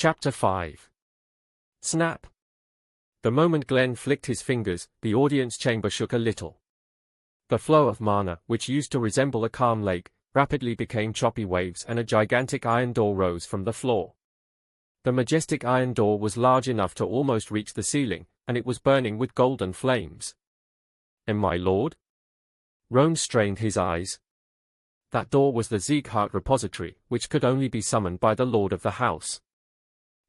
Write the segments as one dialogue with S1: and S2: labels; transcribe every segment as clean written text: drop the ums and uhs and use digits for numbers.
S1: Chapter 5. Snap. The moment Glenn flicked his fingers, the audience chamber shook a little. The flow of mana, which used to resemble a calm lake, rapidly became choppy waves and a gigantic iron door rose from the floor. The majestic iron door was large enough to almost reach the ceiling, and it was burning with golden flames. My lord? Roan strained his eyes. That door was the Sieghart repository, which could only be summoned by the lord of the house.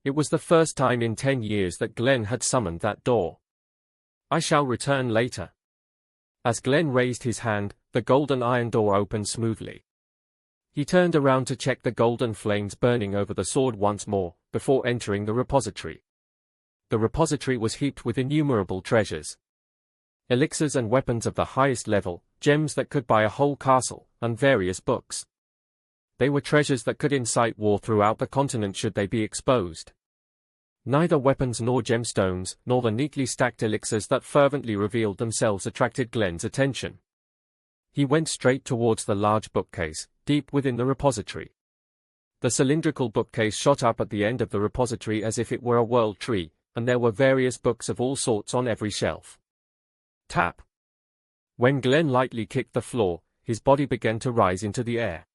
S1: It was the first time in 10 years that Glenn had summoned that door. I shall return later. As Glenn raised his hand, the golden iron door opened smoothly. He turned around to check the golden flames burning over the sword once more, before entering the repository. The repository was heaped with innumerable treasures. Elixirs and weapons of the highest level, gems that could buy a whole castle, and various books. They were treasures that could incite war throughout the continent should they be exposed. Neither weapons nor gemstones, nor the neatly stacked elixirs that fervently revealed themselves attracted Glenn's attention. He went straight towards the large bookcase, deep within the repository. The cylindrical bookcase shot up at the end of the repository as if it were a world tree, and there were various books of all sorts on every shelf. Tap. When Glenn lightly kicked the floor, his body began to rise into the air.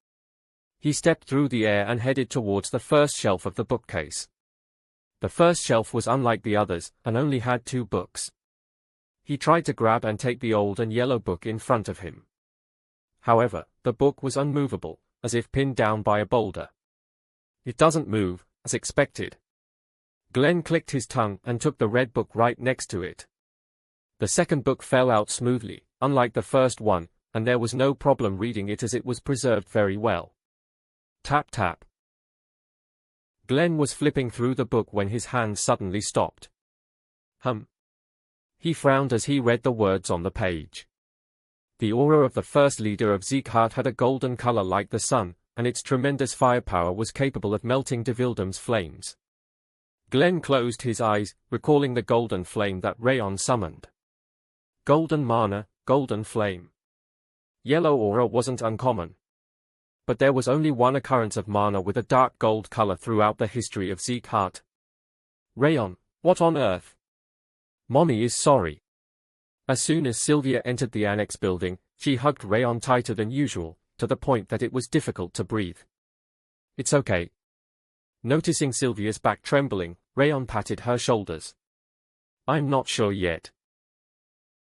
S1: He stepped through the air and headed towards the first shelf of the bookcase. The first shelf was unlike the others, and only had 2 books. He tried to grab and take the old and yellow book in front of him. However, the book was unmovable, as if pinned down by a boulder. It doesn't move, as expected. Glenn clicked his tongue and took the red book right next to it. The second book fell out smoothly, unlike the first one, and there was no problem reading it as it was preserved very well. Tap tap. Glenn was flipping through the book when his hand suddenly stopped. He frowned as he read the words on the page. The aura of the first leader of Sieghart had a golden color like the sun, and its tremendous firepower was capable of melting Devildum's flames. Glenn closed his eyes, recalling the golden flame that Rayon summoned. Golden mana, golden flame. Yellow aura wasn't uncommon. But there was only one occurrence of mana with a dark gold color throughout the history of Sieghart. Rayon, what on earth? Mommy is sorry. As soon as Sylvia entered the annex building, she hugged Rayon tighter than usual, to the point that it was difficult to breathe. It's okay. Noticing Sylvia's back trembling, Rayon patted her shoulders. I'm not sure yet.